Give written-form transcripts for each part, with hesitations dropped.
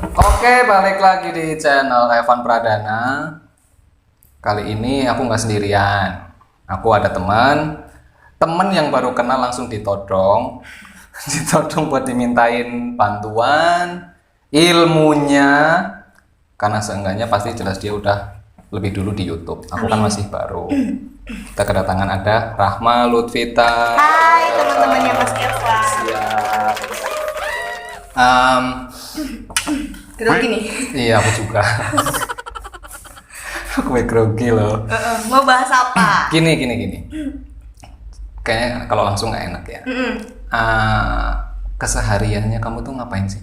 Oke, balik lagi di channel Evan Pradana. Kali ini aku nggak sendirian. Aku ada teman yang baru kenal langsung ditodong, ditodong buat dimintain bantuan ilmunya, karena seenggaknya pasti jelas dia udah lebih dulu di YouTube. Aku kan masih baru. Kita kedatangan ada Rahma Lutfita. Hai teman-temannya Mas Evan. Siap. Grogi nih. Iya, aku juga. Aku grogi loh. Mau bahas apa? Gini. Kayaknya kalau langsung nggak enak ya. Kesehariannya kamu tuh ngapain sih?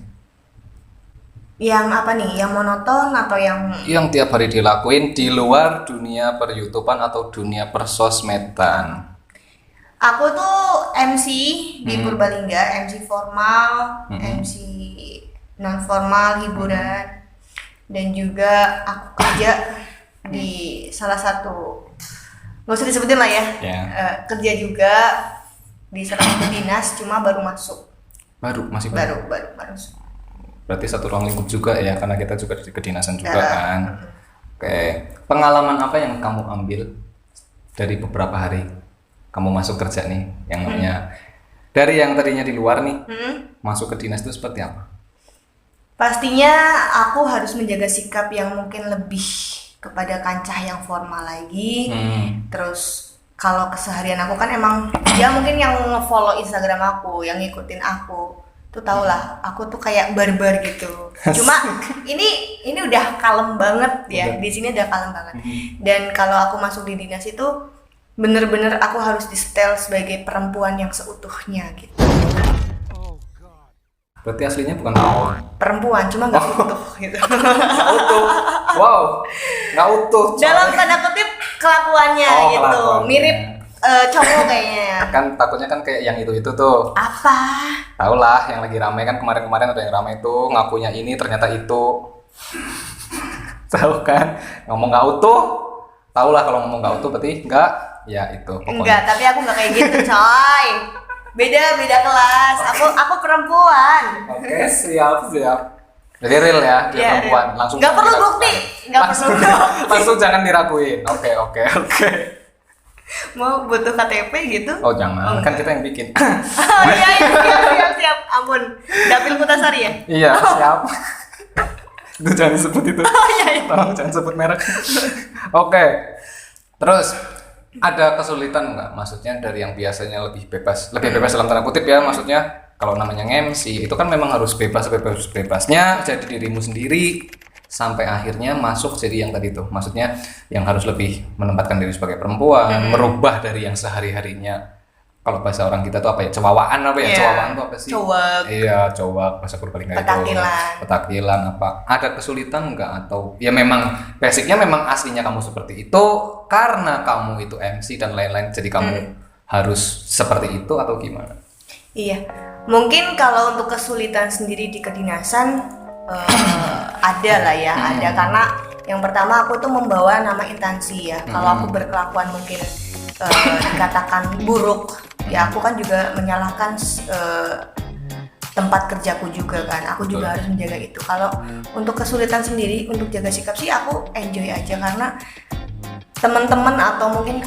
Yang apa nih? Yang monoton atau yang Yang tiap hari dilakuin di luar dunia per-YouTubean atau dunia persosmedan? aku tuh MC di Purbalingga, MC formal, MC non formal, hiburan, dan juga aku kerja di salah satu, nggak usah disebutin lah ya, kerja juga di salah satu dinas, cuma baru masuk. Masih Baru masuk. Berarti satu ruang lingkup juga ya, karena kita juga di kedinasan juga kan. Oke, pengalaman apa yang kamu ambil dari beberapa hari kamu masuk kerja nih, yang namanya dari yang tadinya di luar nih, masuk ke dinas itu seperti apa? Pastinya aku harus menjaga sikap yang mungkin lebih kepada kancah yang formal lagi. Terus kalau keseharian aku kan emang dia mungkin yang nge-follow Instagram aku, yang ngikutin aku tuh tau lah, aku tuh kayak barbar gitu. Cuma ini udah kalem banget ya, di sini udah kalem banget. Dan kalau aku masuk di dinas itu bener-bener aku harus di-setel sebagai perempuan yang seutuhnya gitu. Berarti aslinya bukan perempuan? Perempuan, cuma nggak utuh gitu. Nggak utuh. Wow, nggak utuh. Dalam tanda kutip kelakuannya gitu, kelakuannya. mirip cowok kayaknya. Kan takutnya kan kayak yang itu tuh. Apa? Tahu lah, yang lagi ramai kan kemarin ada yang ramai tuh ngakunya ini ternyata itu. Tahu kan? Ngomong nggak utuh. Tahu lah kalau ngomong nggak utuh berarti nggak, ya itu pokoknya. Enggak, tapi aku nggak kayak gitu, coy. Beda kelas. Aku perempuan. Oke, siap. Jadi real ya, dia perempuan. Langsung. Nggak perlu bukti. Langsung jangan diraguin. Oke. Mau butuh KTP gitu? Oh jangan, kan kita yang bikin. Oh iya, siap. Ampun. Dapil Kutasari ya? Iya, siap. Itu jangan disebut itu. Oh iya. Tolong jangan sebut merek. Oke. Terus ada kesulitan nggak? Maksudnya dari yang biasanya lebih bebas dalam tanda kutip ya, maksudnya kalau namanya MC itu kan memang harus bebasnya jadi dirimu sendiri sampai akhirnya masuk jadi yang tadi tuh, maksudnya yang harus lebih menempatkan diri sebagai perempuan, merubah dari yang sehari-harinya. Kalau bahasa orang kita tuh apa ya? Cowaan apa ya? Cowaan tuh apa sih? Cowak. Iya, cowak bahasa Purbalingga itu. Petakilan apa? Ada kesulitan nggak atau ya memang basicnya memang aslinya kamu seperti itu karena kamu itu MC dan lain-lain jadi kamu harus seperti itu atau gimana? Iya. Mungkin kalau untuk kesulitan sendiri di kedinasan ada lah ya, ada karena yang pertama aku tuh membawa nama instansi ya. Kalau aku berkelakuan mungkin dikatakan buruk, ya aku kan juga menyalahkan tempat kerjaku juga kan. Aku juga harus menjaga itu. Kalau untuk kesulitan sendiri untuk jaga sikap sih aku enjoy aja karena teman-teman atau mungkin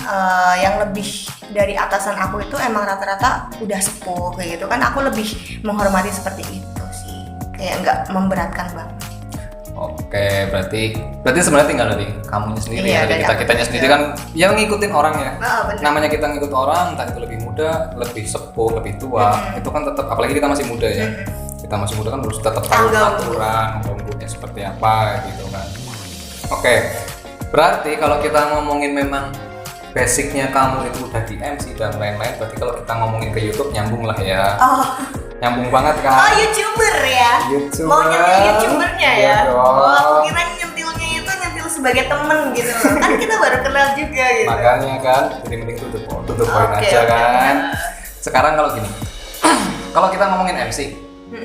yang lebih dari atasan aku itu emang rata-rata udah sepuh kayak gitu kan. Aku lebih menghormati seperti itu sih, kayak nggak memberatkan banget. Oke, berarti sebenarnya tinggal dari kamunya sendiri ya, dari kitanya sendiri kan yang ngikutin orang ya. Namanya kita ngikut orang, entah itu lebih muda, lebih sepuh, lebih tua, itu kan tetap, apalagi kita masih muda ya. Kita masih muda kan harus tetap tahu aturan, umurnya seperti apa gitu kan. Oke, berarti kalau kita ngomongin memang basicnya kamu itu udah di MC dan lain-lain, berarti kalau kita ngomongin ke YouTube nyambung lah ya. Nyambung banget kan? Oh, YouTuber ya? Mau nyentil YouTubernya ya? Oh, kira nyentilnya itu nyentil sebagai temen gitu. Kan kita baru kenal juga gitu. Makanya kan, jadi mending tutup poin aja kan. Sekarang kalau gini, kalau kita ngomongin MC,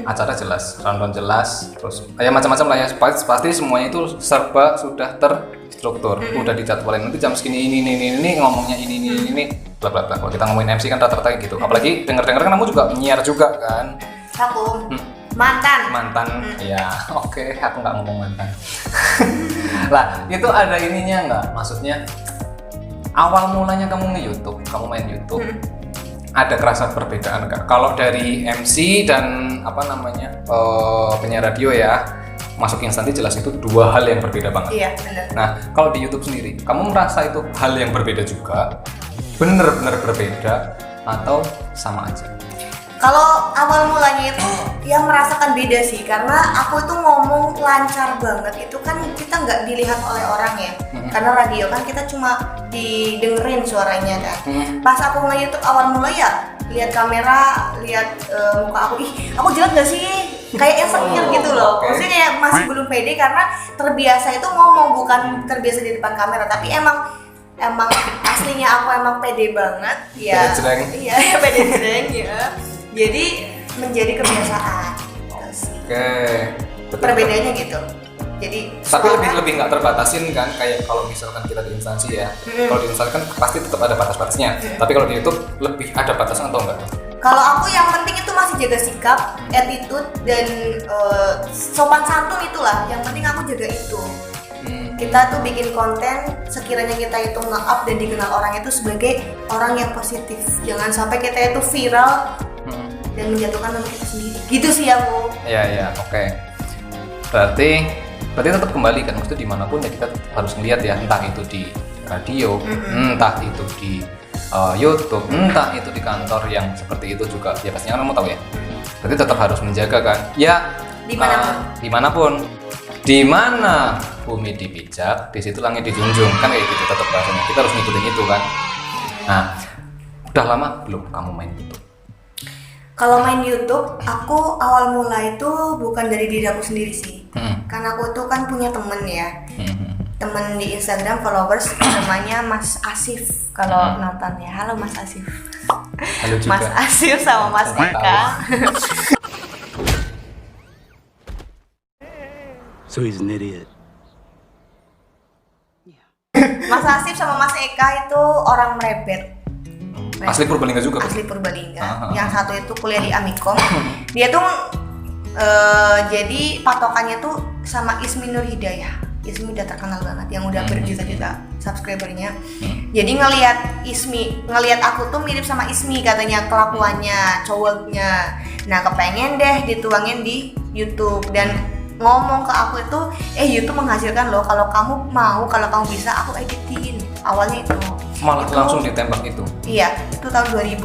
acara jelas, rundown jelas, terus ya macam-macam lah ya. Pasti semuanya itu serba sudah terstruktur, udah dijadwalin nanti jam segini ini ngomongnya ini bla bla bla. Kalau kita ngomongin MC kan rata-rata gitu. Apalagi denger kan kamu juga penyiar juga kan. Aku Mantan. Ya oke, aku nggak ngomong mantan. Lah itu ada ininya nggak, maksudnya awal mulanya kamu nge-YouTube, kamu main YouTube, ada kerasa perbedaan nggak? Kalau dari MC dan penyiar radio ya, masuk instansi jelas itu dua hal yang berbeda banget. Iya benar. Nah kalau di YouTube sendiri, kamu merasa itu hal yang berbeda juga, bener-bener berbeda atau sama aja? Kalau awal mulanya itu yang merasakan beda sih, karena aku itu ngomong lancar banget. Itu kan kita nggak dilihat oleh orang ya, karena radio kan kita cuma didengerin suaranya kan. Pas aku nge-YouTube awal mulai ya lihat kamera, lihat muka aku, aku jelas nggak sih? Kayak insecure gitu loh. Maksudnya kayak masih belum pede karena terbiasa itu ngomong, bukan terbiasa di depan kamera, tapi emang aslinya aku emang pede banget ya. Iya, pede jreng ya. Jadi menjadi kebiasaan. Oke. Perbedaannya gitu. Jadi tapi lebih nggak terbatasin kan, kayak kalau misalkan kita di instansi ya. Kalau di instansi kan pasti tetap ada batas-batasnya. Tapi kalau di YouTube lebih ada batasan atau enggak? Kalau aku yang penting itu masih jaga sikap, attitude dan sopan santun itulah. Yang penting aku jaga itu. Kita tuh bikin konten sekiranya kita itu nge-up dan dikenal orang itu sebagai orang yang positif. Jangan sampai kita itu viral dan menjatuhkan nama kita sendiri. Gitu sih aku. Iya, oke. Berarti tetap kembali kan, maksudnya dimanapun ya kita harus ngeliat ya, entah itu di radio, entah itu di YouTube, entah itu di kantor yang seperti itu juga. Ya pastinya kamu tahu ya. Berarti tetap harus menjaga kan. Ya dimanapun. Di mana bumi dipijak, di situ langit dijunjung, kan kayak gitu tetap bahasanya. Kita harus ngikutin itu kan. Nah, udah lama belum kamu main YouTube? Kalau main YouTube, aku awal mula itu bukan dari diri aku sendiri sih. Karena aku tuh kan punya temen ya. Temen di Instagram followers namanya Mas Asif. Kalau nonton ya, halo Mas Asif. Halo juga. Mas Asif sama Mas Eka. So he's an idiot. Mas Asif sama Mas Eka itu orang merebet. Asli Purbalingga juga? Asli Purbalingga. Yang satu itu kuliah di Amikom. Dia tuh jadi patokannya tuh sama Ismi Nur Hidayah. Ismi udah terkenal banget, yang udah berjuta-juta subscribernya. Jadi ngelihat aku tuh mirip sama Ismi katanya, kelakuannya, cowoknya. Nah kepengen deh dituangin di YouTube dan ngomong ke aku itu, YouTube menghasilkan loh, kalau kamu mau, kalau kamu bisa aku editin. Awalnya itu malah itu, langsung ditembak itu? Iya, itu tahun 2000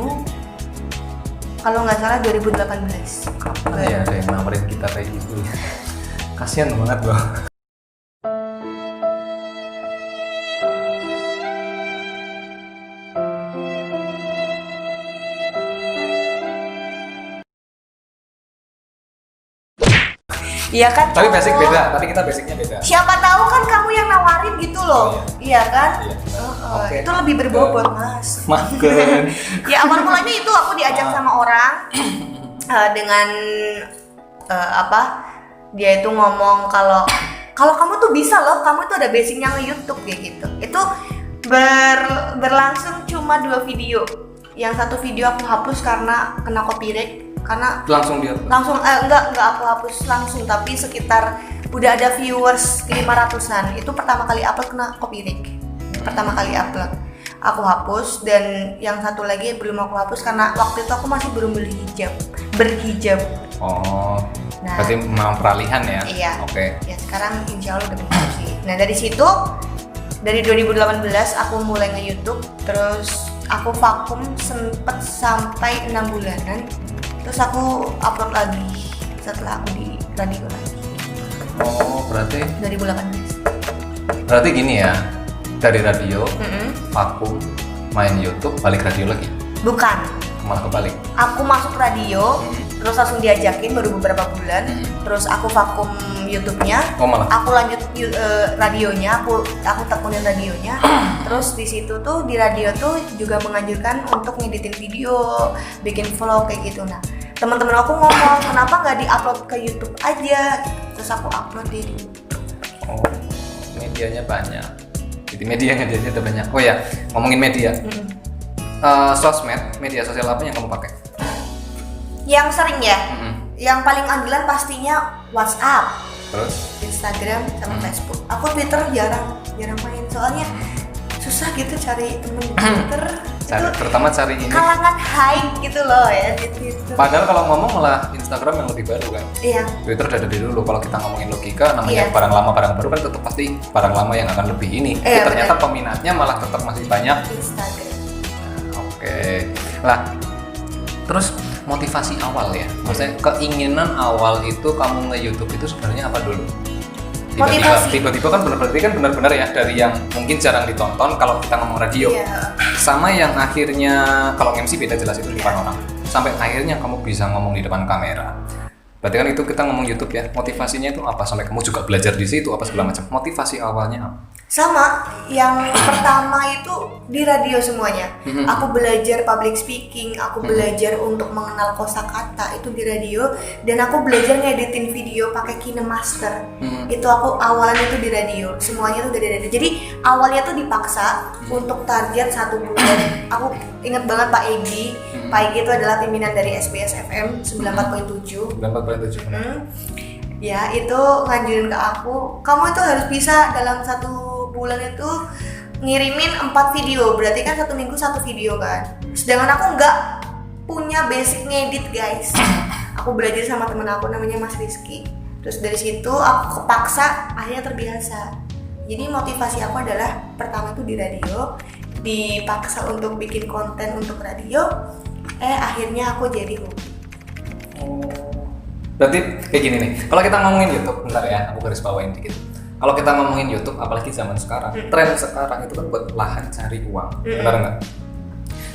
kalau nggak salah 2018. Iya, ada yang nawarin kita kayak gitu. Kasian banget loh. Iya kan? Tapi basic beda, tapi kita basicnya beda. Siapa tahu kan kamu yang nawarin gitu loh. Iya kan? Iya. Okay. Itu lebih berbobot, Mas. Makan. Ya awal mulanya itu aku diajak sama orang dengan dia itu ngomong kalau kamu tuh bisa loh, kamu tuh ada basicnya nge-YouTube kayak gitu. Itu berlangsung cuma 2 video. Yang satu video aku hapus karena kena copyright. Karena enggak aku hapus langsung, tapi sekitar udah ada viewers 500-an. Itu pertama kali upload kena copyright. Pertama kali upload aku hapus, dan yang satu lagi belum aku hapus karena waktu itu aku masih belum berhijab. Oh. Nah, berarti memang peralihan ya? Iya. Oke. Ya sekarang insya Allah udah berhijab sih. Nah dari situ, dari 2018 aku mulai nge-YouTube, terus aku vakum sempet sampai 6 bulanan. Terus aku upload lagi setelah aku di radio lagi. Oh, berarti 2018. Berarti gini ya, dari radio, vakum, main YouTube, balik radio lagi? Bukan. Malah kebalik? Aku masuk radio, terus langsung diajakin baru beberapa bulan, terus aku vakum YouTube-nya. Oh malah? Aku lanjut radionya, aku tekunin radionya. Terus di situ tuh, di radio tuh juga menganjurkan untuk ngeditin video, bikin vlog kayak gitu. Nah, teman-teman aku ngomong, kenapa nggak di-upload ke YouTube aja? Terus aku upload di YouTube. Oh, medianya banyak. Jadi medianya dia ada banyak. Oh ya, ngomongin media. Sosmed, media sosial apa yang kamu pakai? Yang sering ya? yang paling andalan pastinya WhatsApp, Terus? Instagram, sama Facebook. Aku Twitter jarang main soalnya susah gitu cari temen di Twitter. Terutama cari ini. Kalangan high gitu loh ya di Twitter. Padahal kalau ngomong malah Instagram yang lebih baru kan. Iya. Twitter udah dari dulu. Kalau kita ngomongin logika, namanya barang lama barang baru kan tetap pasti barang lama yang akan lebih ini. Iya, Ternyata peminatnya malah tetap masih banyak. Instagram. Oke. Lah, terus motivasi awal ya. Maksudnya keinginan awal itu kamu nge-YouTube itu sebenarnya apa dulu? Tiba-tiba kan benar-benar ya dari yang mungkin jarang ditonton kalau kita ngomong radio. Iya. Sama yang akhirnya kalau MC beda jelas itu di depan orang. Sampai akhirnya kamu bisa ngomong di depan kamera. Berarti kan itu kita ngomong YouTube ya. Motivasinya itu apa? Sampai kamu juga belajar di situ apa segala macam. Motivasi awalnya apa? Sama, yang pertama itu di radio semuanya. Aku belajar public speaking, aku belajar untuk mengenal kosakata itu di radio, dan aku belajar ngeditin video pakai KineMaster. Itu aku awalnya itu di radio, semuanya tuh dari radio. Jadi awalnya tuh dipaksa untuk target 1 bulan. Aku inget banget Pak Egi. Pak Egi itu adalah pimpinan dari SBS FM 94.7. 94.7. Ya, itu nganjurin ke aku, kamu itu harus bisa dalam 1 bulan itu ngirimin 4 video, berarti kan 1 minggu 1 video kan. Sedangkan aku nggak punya basic ngedit guys. Aku belajar sama temen aku namanya Mas Rizky. Terus dari situ aku kepaksa, akhirnya terbiasa. Jadi motivasi aku adalah pertama itu di radio, dipaksa untuk bikin konten untuk radio, akhirnya aku jadi hobi. Berarti kayak gini nih, kalau kita ngomongin YouTube, bentar ya, aku garis bawain dikit. Kalau kita ngomongin YouTube, apalagi zaman sekarang, tren sekarang itu kan buat lahan cari uang, benar nggak?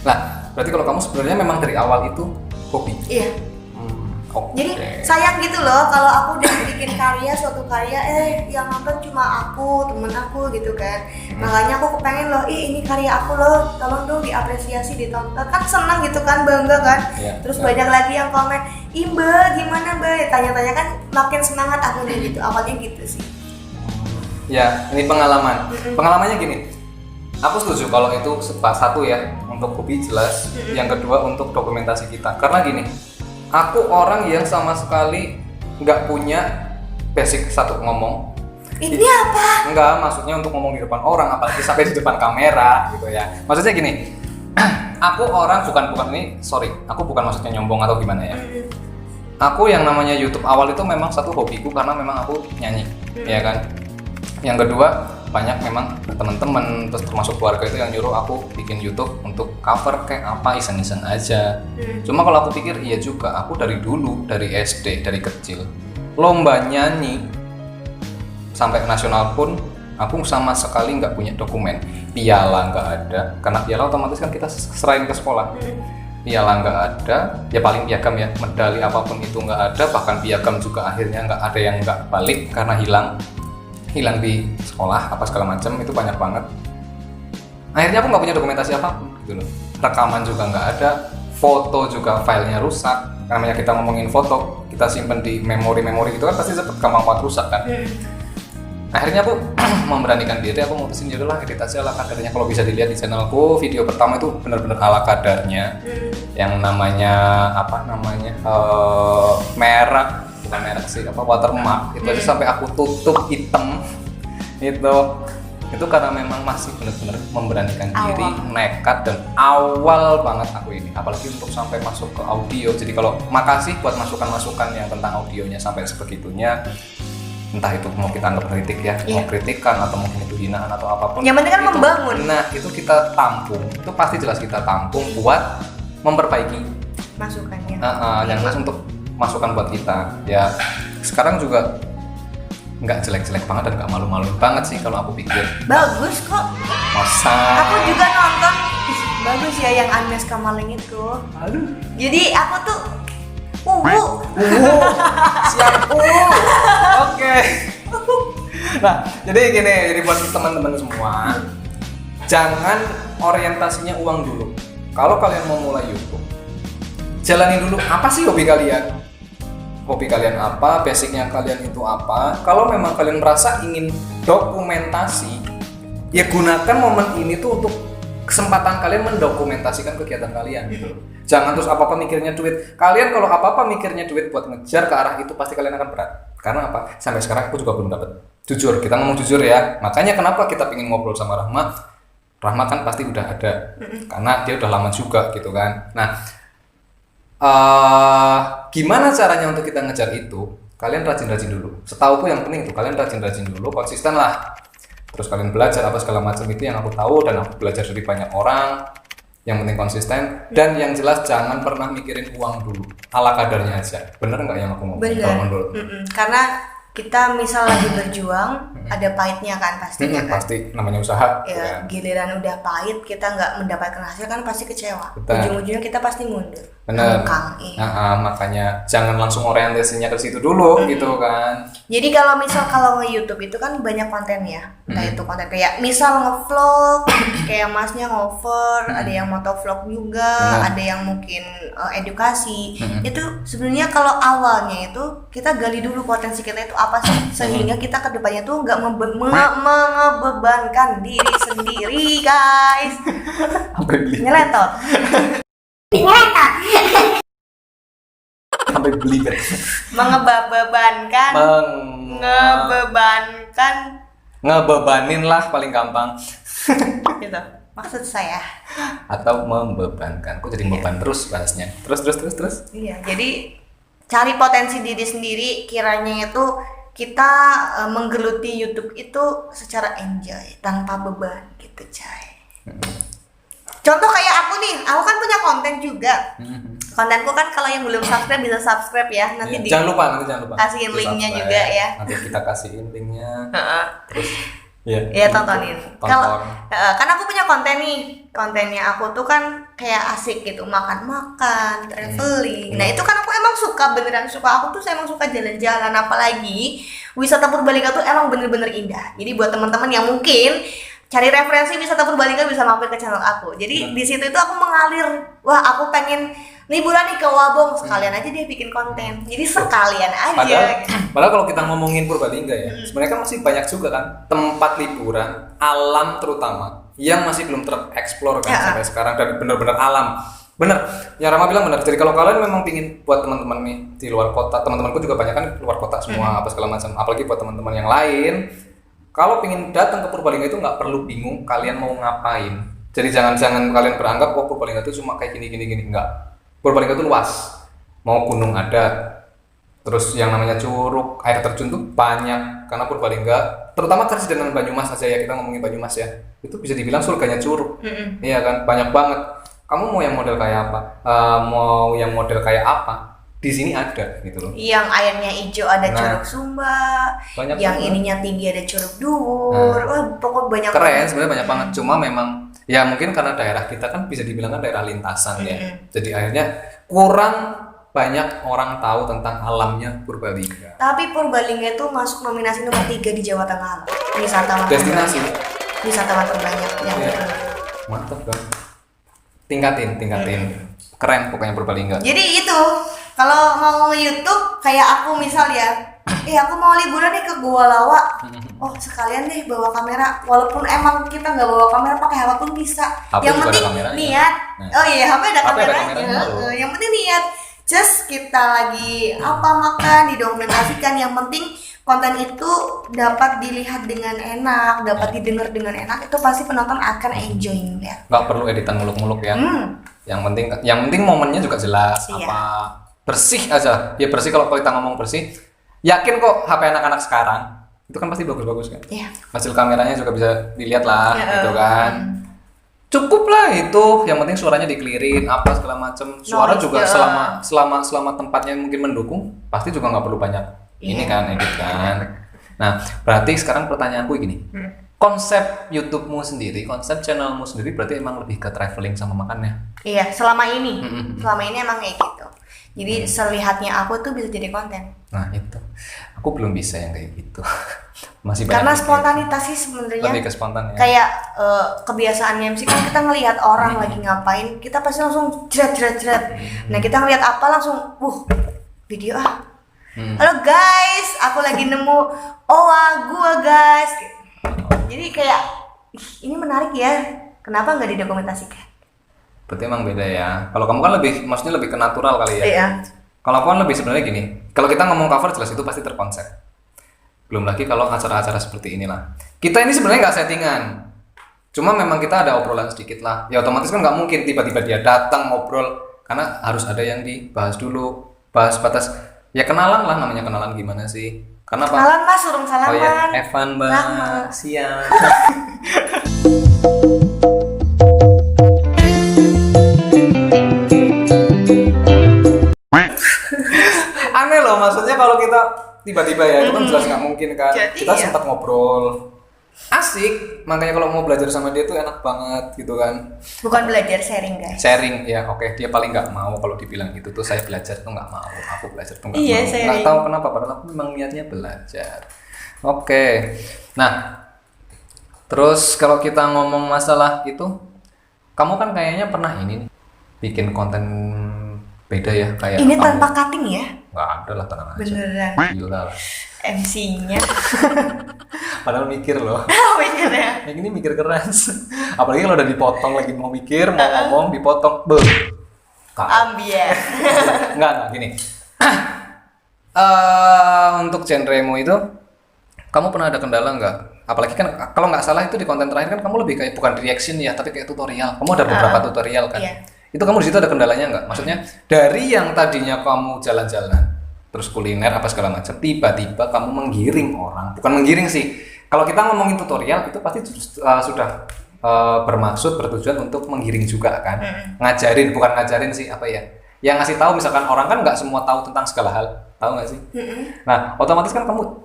Nah, berarti kalau kamu sebenarnya memang dari awal itu hobi? Iya. Okay. Jadi sayang gitu loh kalau aku udah bikin karya, suatu karya, yang nonton cuma aku, temen aku gitu kan. Makanya aku kepengen loh, ini karya aku loh, tolong dong diapresiasi, ditonton. Kan senang gitu kan, bangga kan. Terus banyak lagi yang komen, Mbak gimana Mbak, tanya-tanya kan makin semangat aku gitu, awalnya gitu sih. Ya, ini pengalaman. Pengalamannya gini, aku setuju kalau itu satu ya, untuk hobi jelas. Yang kedua untuk dokumentasi kita. Karena gini, aku orang yang sama sekali nggak punya basic satu ngomong. Ini apa? Enggak, maksudnya untuk ngomong di depan orang, apalagi sampai di depan kamera gitu ya. Maksudnya gini, aku orang aku bukan maksudnya nyombong atau gimana ya. Aku yang namanya YouTube awal itu memang satu hobiku karena memang aku nyanyi, ya kan. Yang kedua, banyak memang teman-teman terus termasuk keluarga itu yang nyuruh aku bikin YouTube untuk cover kayak apa, iseng-iseng aja. Cuma kalau aku pikir iya juga, aku dari dulu, dari SD, dari kecil lomba nyanyi sampai nasional pun aku sama sekali nggak punya dokumen. Piala nggak ada, karena piala otomatis kan kita serahin ke sekolah. Piala nggak ada, ya paling piagam ya, medali apapun itu nggak ada, bahkan piagam juga akhirnya nggak ada yang nggak balik karena hilang di sekolah apa segala macam, itu banyak banget. Akhirnya aku nggak punya dokumentasi apapun gitu loh. Rekaman juga nggak ada, foto juga filenya rusak. Namanya kita ngomongin foto, kita simpen di memori gitu kan pasti cepet gampang banget rusak kan. Akhirnya aku memberanikan diri, aku mutusin yaudahlah edit aja lah, katanya kalau bisa dilihat di channelku, video pertama itu benar-benar ala kadarnya. Yang namanya merek, bukan merek sih, watermark itu aja sampai aku tutup hitam itu karena memang masih benar-benar memberanikan diri, nekat, dan awal banget aku ini, apalagi untuk sampai masuk ke audio. Jadi kalau makasih buat masukan-masukan yang tentang audionya sampai sebegitunya, entah itu mau kita anggap kritik ya, mau kritikan atau mungkin itu hinaan atau apapun, yang penting kan membangun. Nah itu kita tampung, itu pasti jelas kita tampung buat memperbaiki masukannya. Yang jelas untuk masukan buat kita ya. Sekarang juga nggak jelek-jelek banget dan nggak malu-maluin banget sih kalau aku pikir. Bagus kok. Masa? Aku juga nonton. Bagus ya yang Agnes Kamaling itu. Aduh. Jadi aku tuh siap. Oke. Nah, jadi gini, jadi buat teman-teman semua, jangan orientasinya uang dulu. Kalau kalian mau mulai YouTube, jalanin dulu apa sih hobi kalian. Hobi kalian apa, basicnya kalian itu apa. Kalau memang kalian merasa ingin dokumentasi, ya gunakan momen ini tuh untuk kesempatan kalian mendokumentasikan kegiatan kalian gitu. Jangan terus apa-apa mikirnya duit. Kalian kalau apa-apa mikirnya duit buat ngejar ke arah itu pasti kalian akan berat. Karena apa? Sampai sekarang aku juga belum dapat. Jujur, kita ngomong jujur ya. Makanya kenapa kita pengen ngobrol sama Rahma? Rahma kan pasti udah ada. Karena dia udah lama juga gitu kan. Nah, gimana caranya untuk kita ngejar itu? Kalian rajin-rajin dulu. Setauku yang penting itu kalian rajin-rajin dulu, konsisten lah. Terus kalian belajar apa segala macam itu yang aku tahu dan aku belajar dari banyak orang. Yang penting konsisten dan yang jelas jangan pernah mikirin uang dulu, ala kadarnya aja. Bener nggak yang aku ngomong? Bener. Karena kita misal lagi berjuang, ada pahitnya kan pastinya kan. Pasti namanya usaha. Ya, kan? Giliran udah pahit kita nggak mendapatkan hasil kan pasti kecewa. Betul. Ujung-ujungnya kita pasti mundur. Bener. Makanya jangan langsung orientasinya ke situ dulu gitu kan. Jadi kalau nge-YouTube itu kan banyak konten ya. Entah itu konten kayak misal nge-vlog, kayak masnya ngover, ada yang motovlog juga, ada yang mungkin edukasi. Itu sebenarnya kalau awalnya itu kita gali dulu potensi kita itu apa sih sehingga kita ke depannya tuh nggak mengebebankan diri sendiri, guys. Nyeletot. Sampai beli kan. Ngebebanin lah paling gampang. Gitu maksud saya. Atau membebankan. Kok jadi beban terus bahasnya. Terus. Iya, jadi cari potensi diri sendiri, kiranya itu kita menggeluti YouTube itu secara enjoy tanpa beban gitu, coy. Contoh kayak aku nih, aku kan punya konten juga. Kontenku kan kalau yang belum subscribe bisa subscribe ya. Nanti jangan lupa. Kasihin linknya juga ya. Nanti kita kasihin linknya. Terus ya tontonin. Kalau kan aku punya konten nih. Kontennya aku tuh kan kayak asik gitu, makan-makan, traveling. Nah, itu kan aku emang suka, beneran suka. Aku tuh emang suka jalan-jalan, apalagi wisata Purbalingga tuh emang bener-bener indah. Jadi buat teman-teman yang mungkin cari referensi wisata Purbalingga bisa mampir ke channel aku. Jadi di situ itu aku mengalir, wah aku pengen liburan nih ke Wabong, sekalian aja dia bikin konten. Jadi sekalian aja. Padahal kalau kita ngomongin Purbalingga ya, sebenarnya kan masih banyak juga kan tempat liburan alam terutama yang masih belum tereksplor kan sampai sekarang dan benar-benar alam. Bener, yang Rama bilang benar. Jadi kalau kalian memang pingin buat teman-teman nih di luar kota, teman-temanku juga banyak kan luar kota semua apa segala macam. Apalagi buat teman-teman yang lain. Kalau pingin datang ke Purbalingga itu nggak perlu bingung kalian mau ngapain. Jadi jangan kalian beranggap Purbalingga itu cuma kayak gini enggak. Purbalingga itu luas. Mau gunung ada. Terus yang namanya curug, air terjun tuh banyak. Karena Purbalingga, terutama Karesidenan Banyumas aja ya, kita ngomongin Banyumas ya. Itu bisa dibilang surganya curug. Iya kan? Banyak banget. Kamu mau yang model kayak apa? Di sini ada gitu loh. Yang airnya hijau ada Curug Sumba, yang ininya tinggi ada Curug Duur. Wah, pokoknya banyak. Keren, sebenarnya banyak banget. Cuma memang ya mungkin karena daerah kita kan bisa dibilang kan daerah lintasan ya. Jadi akhirnya kurang banyak orang tahu tentang alamnya Purbalingga. Tapi Purbalingga itu masuk nominasi nomor 3 di Jawa Tengah. Wisatawan destinasi. Wisatawan terbanyak yang mantap kan. Tingkatin. Keren pokoknya Purbalingga. Jadi itu kalau mau nge-YouTube kayak aku misal ya, aku mau liburan nih ke Gua Lawa. Oh sekalian deh bawa kamera. Walaupun emang kita nggak bawa kamera, pakai HP pun bisa. Yang penting niat. Oh iya, HP ada kameranya. Yang penting niat. Just kita lagi makan, didokumentasikan. Yang penting konten itu dapat dilihat dengan enak, dapat didengar dengan enak. Itu pasti penonton akan enjoy ya. Nggak perlu editan muluk-muluk ya. Yang penting momennya juga jelas. Bersih aja. Ya bersih, kalau kita ngomong bersih, yakin kok HP anak-anak sekarang itu kan pasti bagus-bagus kan. Hasil kameranya juga bisa dilihat lah gitu kan. Cukup lah itu, yang penting suaranya dikelirin apa segala macam. Suara juga selama tempatnya mungkin mendukung, pasti juga nggak perlu banyak ini kan edit kan. Nah, berarti sekarang pertanyaanku gini. Konsep YouTube-mu sendiri, konsep channelmu sendiri berarti emang lebih ke traveling sama makannya. Iya, selama ini emang kayak gitu. Jadi selihatnya aku tuh bisa jadi konten. Nah itu, aku belum bisa yang kayak gitu. Masih banyak. Karena spontanitas sih sebenarnya. Lebih ke spontan ya. Kayak kebiasaan MC kan kita ngelihat orang lagi ngapain, kita pasti langsung jret. Nah kita ngelihat apa langsung, video Halo guys, aku lagi nemu gua guys. Jadi kayak ini menarik ya. Kenapa nggak didokumentasikan? Berarti emang beda ya. Kalau kamu kan maksudnya lebih ke natural kali ya. Iya. Kalau aku kan lebih sebenarnya gini. Kalau kita ngomong cover jelas itu pasti terkonsep. Belum lagi kalau acara-acara seperti inilah. Kita ini sebenarnya nggak settingan. Cuma memang kita ada obrolan sedikit lah. Ya otomatis kan nggak mungkin tiba-tiba dia datang ngobrol, karena harus ada yang dibahas dulu. Bahas batas. Ya kenalan lah, namanya kenalan gimana sih? Karena apa? Kenalan Mas, suruh salaman. Oh ya, Evan Mbak. Siap. Aneh loh, maksudnya kalau kita tiba-tiba ya, itu kan jelas nggak mungkin kan. Jadi kita ya. sempat ngobrol, asik, makanya kalau mau belajar sama dia tuh enak banget gitu kan. Bukan belajar, sharing guys. Sharing ya, oke. Dia paling nggak mau kalau dibilang gitu tuh, saya belajar tuh nggak mau, aku belajar tuh nggak Iya, mau. sharing. Nggak tahu kenapa, padahal aku memang niatnya belajar. Oke, nah terus kalau kita ngomong masalah itu, kamu kan kayaknya pernah ini nih, bikin konten beda ya kayak Ini kamu. tanpa cutting ya? Nggak ada lah, tenang aja. Beneran. Gila lah. MC-nya. Padahal mikir loh. Bener ya? Yang ini mikir keras. Apalagi kalau udah dipotong lagi mau mikir, mau ngomong, dipotong. Ambiar. Enggak gini. Untuk genremu itu, kamu pernah ada kendala nggak? Apalagi kan kalau nggak salah itu di konten terakhir kan kamu lebih kayak bukan reaction ya, tapi kayak tutorial. Kamu ada beberapa tutorial kan? Iya. Itu kamu di situ ada kendalanya nggak? Maksudnya dari yang tadinya kamu jalan-jalan, terus kuliner apa segala macam, tiba-tiba kamu menggiring orang. Bukan menggiring sih. Kalau kita ngomongin tutorial itu pasti sudah bermaksud bertujuan untuk menggiring juga kan? Ngajarin, bukan ngajarin sih apa ya? Yang ngasih tahu misalkan orang kan nggak semua tahu tentang segala hal, tahu nggak sih? Nah, otomatis kan kamu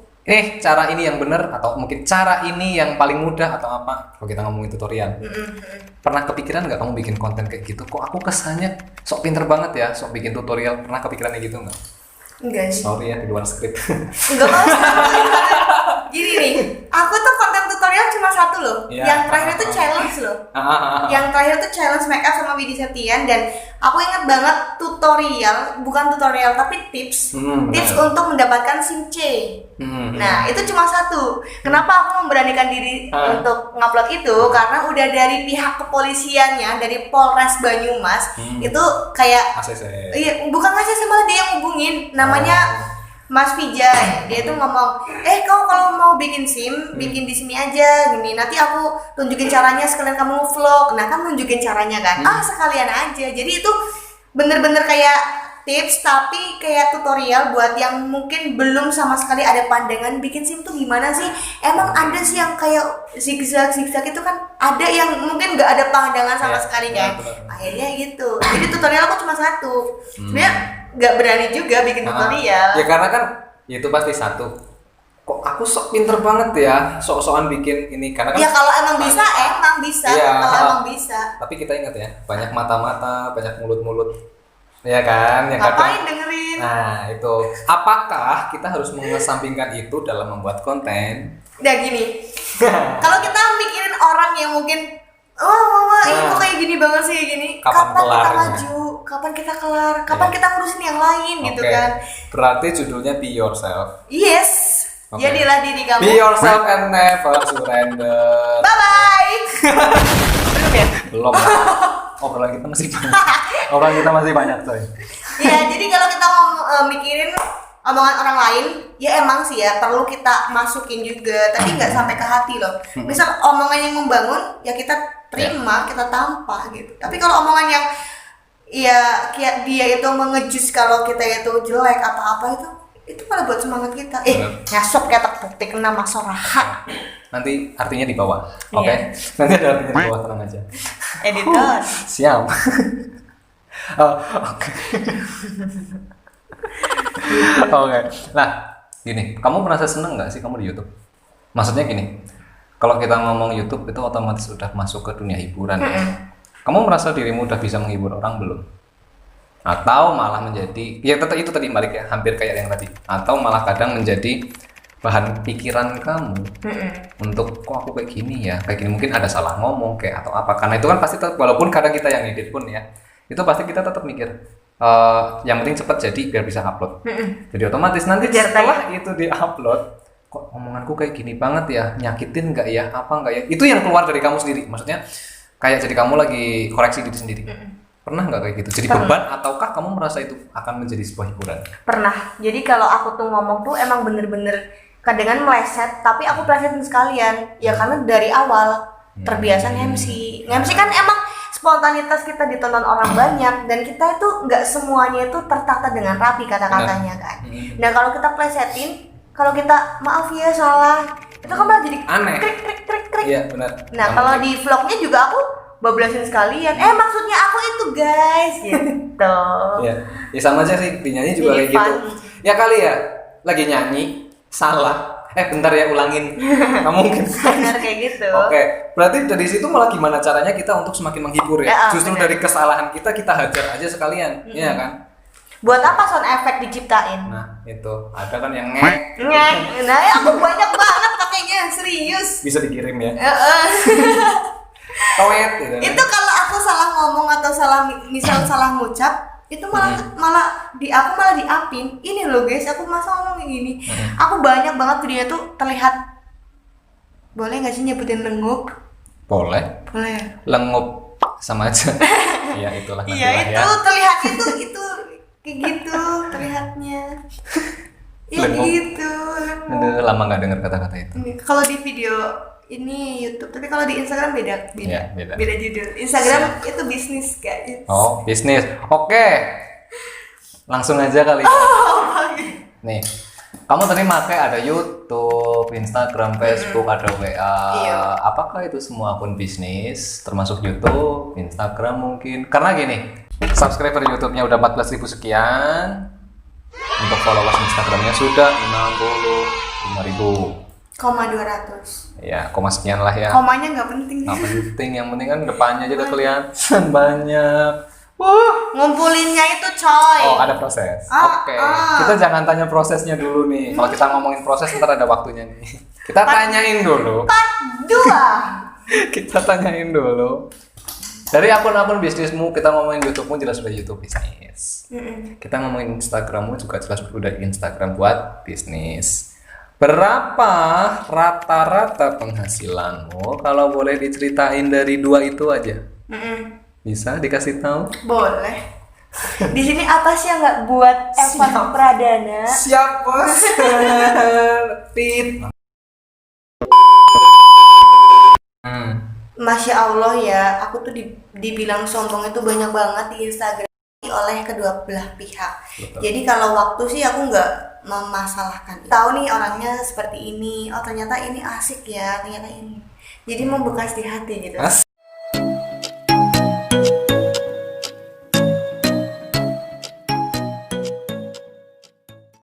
cara ini yang benar atau mungkin cara ini yang paling mudah atau apa kalau kita ngomongin tutorial. Pernah kepikiran nggak kamu bikin konten kayak gitu? Kok aku kesannya sok pinter banget ya, sok bikin tutorial. Pernah kepikiran kayak gitu nggak? Enggak sih. Sorry ya, di luar skrip. Enggak mau. Gini nih, aku tuh konten tutorial cuma satu loh. Iya. Yang terakhir itu challenge loh. Yang terakhir tuh challenge makeup sama Widi Septian, dan aku ingat banget tutorial, bukan tutorial tapi tips. Tips untuk mendapatkan SIM C. Nah, itu cuma satu. Kenapa aku memberanikan diri untuk ngupload itu? Karena udah dari pihak kepolisiannya, dari Polres Banyumas, itu kayak ACC. iya, bukan ACC, malah dia yang hubungin. Namanya Mas Vijay. Dia tuh ngomong, kau kalau mau bikin SIM, bikin di sini aja gini. Nanti aku tunjukin caranya, sekalian kamu vlog. Nah, kan nunjukin caranya kan. Sekalian aja. Jadi itu bener-bener kayak tips, tapi kayak tutorial buat yang mungkin belum sama sekali ada pandangan bikin SIM tuh gimana sih. Emang ada sih yang kayak zigzag itu kan, ada yang mungkin nggak ada pandangan sama sekali kan. Akhirnya gitu. Jadi tutorial aku cuma satu. Sebenarnya nggak berani juga bikin tutorial. Ya karena kan itu pasti satu. Kok aku sok pinter banget ya, sok-sokan bikin ini karena kan. Ya kalau emang bisa, Iya, kalau emang bisa. Tapi kita ingat ya, banyak mata-mata, banyak mulut-mulut. Ya kan, yang Ngapain dengerin? Nah, itu. Apakah kita harus mengesampingkan itu dalam membuat konten? Udah gini. Kalau kita mikirin orang yang mungkin mama, ini kok kayak gini banget sih, gini. Kapan kita kelarnya? maju? Kapan kita kelar? Kapan kita ngurusin yang lain gitu Oke. kan? Berarti judulnya Be Yourself. Yes. Oke. Jadilah diri kamu. Be yourself and never surrender. Bye bye. Belum ya? Belum. Obrolan kita masih banyak. Obrolan kita masih banyak, coy. Ya, jadi kalau kita mau mikirin omongan orang lain, ya emang sih ya perlu kita masukin juga, tapi nggak sampai ke hati loh. Misal omongan yang membangun, ya kita terima, kita tampah gitu. Tapi kalau omongan yang ya kayak dia itu mengejus kalau kita itu jelek apa-apa, itu malah buat semangat kita. Nyasop kayak tepuk kena masyarakat. Nanti artinya di bawah. Oke. Nanti ada artinya di bawah, tenang aja. Editor. Siap. Oke. Oke. Nah, gini, kamu merasa seneng nggak sih kamu di YouTube? Maksudnya gini, kalau kita ngomong YouTube itu otomatis sudah masuk ke dunia hiburan. Kamu merasa dirimu udah bisa menghibur orang belum? Atau malah menjadi, ya tetap itu tadi balik ya, hampir kayak yang tadi. Atau malah kadang menjadi bahan pikiran kamu untuk kok aku kayak gini ya, kayak gini mungkin ada salah ngomong kayak atau apa. Karena itu kan pasti walaupun kadang kita yang edit pun ya, itu pasti kita tetap mikir yang penting cepat jadi biar bisa upload. Jadi otomatis nanti setelah itu di-upload, kok omonganku kayak gini banget ya, nyakitin nggak ya, apa nggak ya, itu yang keluar dari kamu sendiri. Maksudnya kayak jadi kamu lagi koreksi diri sendiri. Pernah nggak kayak gitu? Jadi beban ataukah kamu merasa itu akan menjadi sebuah hiburan? Pernah. Jadi kalau aku tuh ngomong tuh emang bener-bener kadang meleset, tapi aku pelesetin sekalian. Ya karena dari awal terbiasa MC. MC kan emang spontanitas kita ditonton orang banyak dan kita itu nggak semuanya itu tertata dengan rapi kata-katanya kan. Nah kalau kita plesetin, kalau kita maaf ya salah, itu kan malah jadi aneh. Krik. Iya benar. Nah kalau di vlognya juga aku bablasin sekalian. Maksudnya aku itu guys gitu. Iya. Ya sama aja sih, di nyanyi juga Jadi kayak gitu. fun. Ya kali ya, lagi nyanyi salah. Bentar ya ulangin. Nggak mungkin. Benar kayak gitu. Oke, berarti dari situ malah gimana caranya kita untuk semakin menghibur ya? Justru bener. dari kesalahan kita hajar aja sekalian, iya kan? Buat apa sound effect diciptain? Nah itu, ada kan yang ngek. Nah aku banyak banget pakainya, serius. Bisa dikirim ya? Toet gitu. Itu kalau aku salah ngomong atau misal salah ngucap, itu malah diapin. Ini loh guys, aku masa ngomong kayak gini. Aku banyak banget videonya tuh terlihat. Boleh nggak sih nyebutin lengup? Boleh. Boleh. Lengup sama aja. Iya itulah. Iya itu terlihatnya tuh itu kayak gitu terlihatnya. Iya gitu. Aduh, lama nggak dengar kata-kata itu. Kalau di video ini YouTube, tapi kalau di Instagram beda. Iya, beda. Beda judul. Instagram itu bisnis guys. Oh, bisnis. Oke. Langsung aja kali. Nih, kamu tadi pakai ada YouTube, Instagram, Facebook, ada WA. Iya. Apakah itu semua akun bisnis? Termasuk YouTube, Instagram mungkin? Karena gini, subscriber YouTube-nya udah 14.000 sekian. Untuk followers Instagram-nya sudah 65.000. 200. Ya, koma sekian lah ya. Komanya nggak penting. Nggak penting, yang penting kan depannya aja udah kelihatan banyak. Ngumpulinnya itu coy. Oh, ada proses. Oke. Kita jangan tanya prosesnya dulu nih. Kalau kita ngomongin proses ntar ada waktunya nih. Kita tanyain dulu. Part 2. Kita tanyain dulu. Dari akun-akun bisnismu, kita ngomongin YouTube-mu jelas udah YouTube bisnis. Kita ngomongin Instagrammu juga jelas udah Instagram buat bisnis. Berapa rata-rata penghasilanmu? Kalau boleh diceritain dari dua itu aja. Bisa dikasih tahu? Boleh. Di sini apa sih yang nggak buat Evan Pradana? Siap bos. Tit. Masya Allah ya, aku tuh dibilang sombong itu banyak banget di Instagram oleh kedua belah pihak. Betul. Jadi kalau waktu sih aku nggak memasalahkan. Tahu nih orangnya seperti ini, oh ternyata ini asik ya, ternyata ini. Jadi membekas di hati gitu.